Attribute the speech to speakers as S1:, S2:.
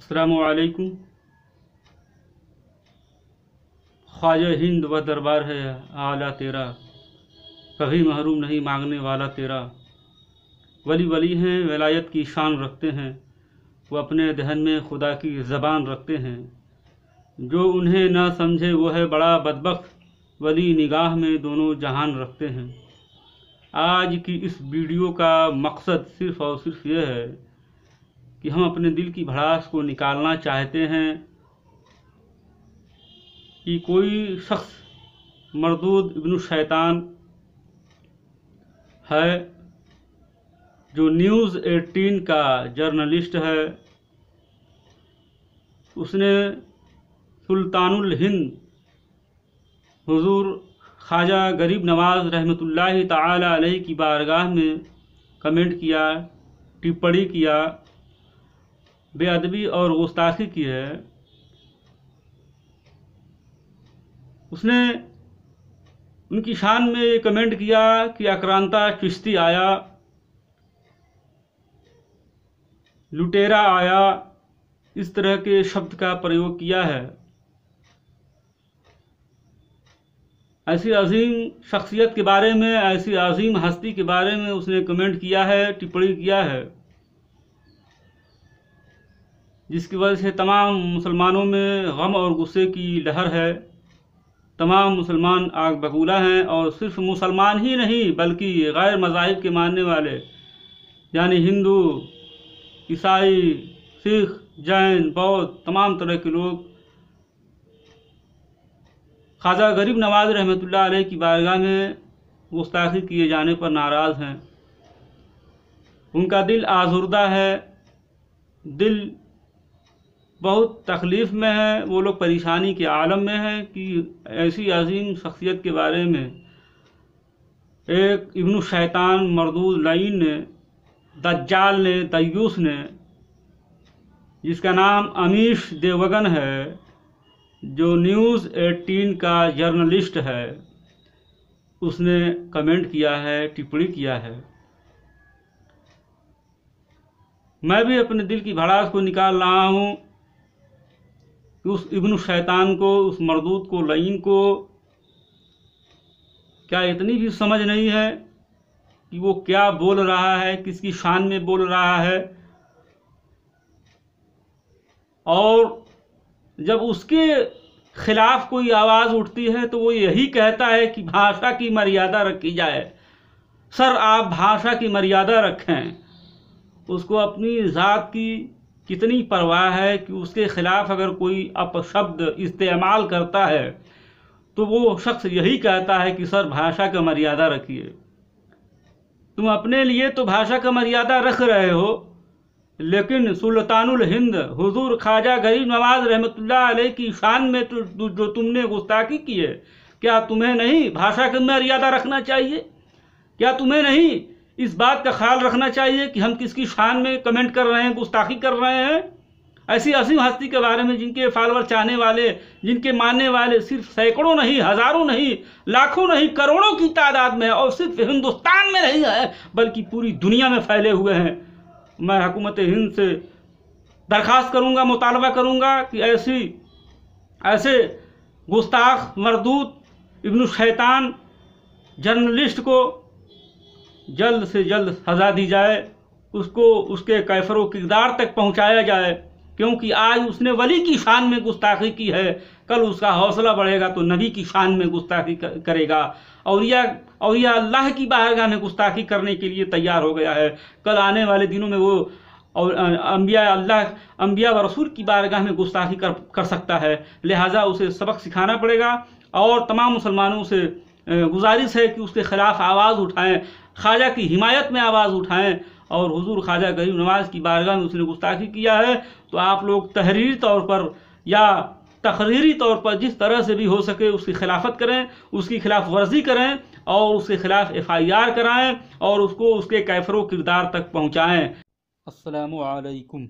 S1: अस्सलामुअलैकुम। ख्वाजा हिंद व दरबार है आला तेरा, कभी महरूम नहीं मांगने वाला तेरा। वली वली हैं, वलायत की शान रखते हैं, वो अपने दहन में खुदा की ज़बान रखते हैं। जो उन्हें न समझे वो है बड़ा बदबख्त, वली निगाह में दोनों जहान रखते हैं। आज की इस वीडियो का मकसद सिर्फ़ और सिर्फ ये है कि हम अपने दिल की भड़ास को निकालना चाहते हैं कि कोई शख्स मरदूद इब्न शैतान है जो न्यूज़ 18 का जर्नलिस्ट है। उसने सुल्तानुल हिंद हुजूर ख्वाजा गरीब नवाज़ रहमतुल्लाहि ताला अलैहि की बारगाह में कमेंट किया, टिप्पणी किया, बेअदबी और गुस्ताखी की है। उसने उनकी शान में ये कमेंट किया कि आक्रांता चिश्ती आया, लुटेरा आया, इस तरह के शब्द का प्रयोग किया है। ऐसी अजीम शख्सियत के बारे में, ऐसी अजीम हस्ती के बारे में उसने कमेंट किया है, टिप्पणी किया है, जिसकी वजह से तमाम मुसलमानों में गम और गुस्से की लहर है। तमाम मुसलमान आग बबूला हैं और सिर्फ मुसलमान ही नहीं बल्कि गैर मज़ाहिब के मानने वाले यानी हिंदू, ईसाई, सिख, जैन, बौद्ध, तमाम तरह के लोग ख्वाजा गरीब नवाज़ रहमतुल्लाह अलैहि की बारगाह में गुस्ताखी किए जाने पर नाराज़ हैं। उनका दिल आज़ुर्दा है, दिल बहुत तकलीफ़ में है। वो लोग परेशानी के आलम में हैं कि ऐसी अजीम शख्सियत के बारे में एक इब्न शैतान मरदूद लईन ने, दज्जाल ने, दय्यूस ने, जिसका नाम अमीश देवगन है, जो न्यूज़ 18 का जर्नलिस्ट है, उसने कमेंट किया है, टिप्पणी किया है। मैं भी अपने दिल की भड़ास को निकाल रहा हूँ कि उस इब्न शैतान को, उस मरदूद को, लईन को क्या इतनी भी समझ नहीं है कि वो क्या बोल रहा है, किसकी शान में बोल रहा है। और जब उसके खिलाफ कोई आवाज़ उठती है तो वो यही कहता है कि भाषा की मर्यादा रखी जाए। सर, आप भाषा की मर्यादा रखें। उसको अपनी ज़ात की कितनी परवाह है कि उसके खिलाफ अगर कोई अपशब्द इस्तेमाल करता है तो वो शख्स यही कहता है कि सर भाषा का मर्यादा रखिए। तुम अपने लिए तो भाषा का मर्यादा रख रहे हो, लेकिन सुल्तानुल हिंद हुजूर ख्वाजा गरीब नवाज़ रहमतुल्लाह अलैहि की शान में तो जो तुमने गुस्ताखी की है, क्या तुम्हें नहीं भाषा की मर्यादा रखना चाहिए? क्या तुम्हें नहीं इस बात का ख्याल रखना चाहिए कि हम किसकी शान में कमेंट कर रहे हैं, गुस्ताखी कर रहे हैं? ऐसी असीम हस्ती के बारे में जिनके फॉलोअर, चाहने वाले, जिनके मानने वाले सिर्फ सैकड़ों नहीं, हज़ारों नहीं, लाखों नहीं, करोड़ों की तादाद में, और सिर्फ हिंदुस्तान में नहीं है बल्कि पूरी दुनिया में फैले हुए हैं। मैं हुकूमत हिंद से दरख्वास्त करूंगा, मुतालबा करूंगा कि ऐसे गुस्ताख मरदूद इब्न शैतान जर्नलिस्ट को जल्द से जल्द सज़ा दी जाए, उसको उसके कैफर व किरदार तक पहुंचाया जाए, क्योंकि आज उसने वली की शान में गुस्ताखी की है, कल उसका हौसला बढ़ेगा तो नबी की शान में गुस्ताखी करेगा। औलिया अल्लाह की बारगाह में गुस्ताखी करने के लिए तैयार हो गया है। कल आने वाले दिनों में वो और अंबिया व रसूल की बारगाह में गुस्ताखी कर सकता है। लिहाजा उसे सबक सिखाना पड़ेगा और तमाम मुसलमानों से गुजारिश है कि उसके ख़िलाफ़ आवाज़ उठाएं, ख्वाजा की हिमायत में आवाज़ उठाएं। और हुजूर ख्वाजा गरीब नवाज़ की बारगाह में उसने गुस्ताखी किया है तो आप लोग तहरीरी तौर पर या तकरीरी तौर पर जिस तरह से भी हो सके उसकी खिलाफत करें, उसकी खिलाफ वर्जी करें और उसके खिलाफ FIR कराएं और उसको उसके कैफर व किरदार तक पहुँचाएँ। अस्सलामु अलैकुम।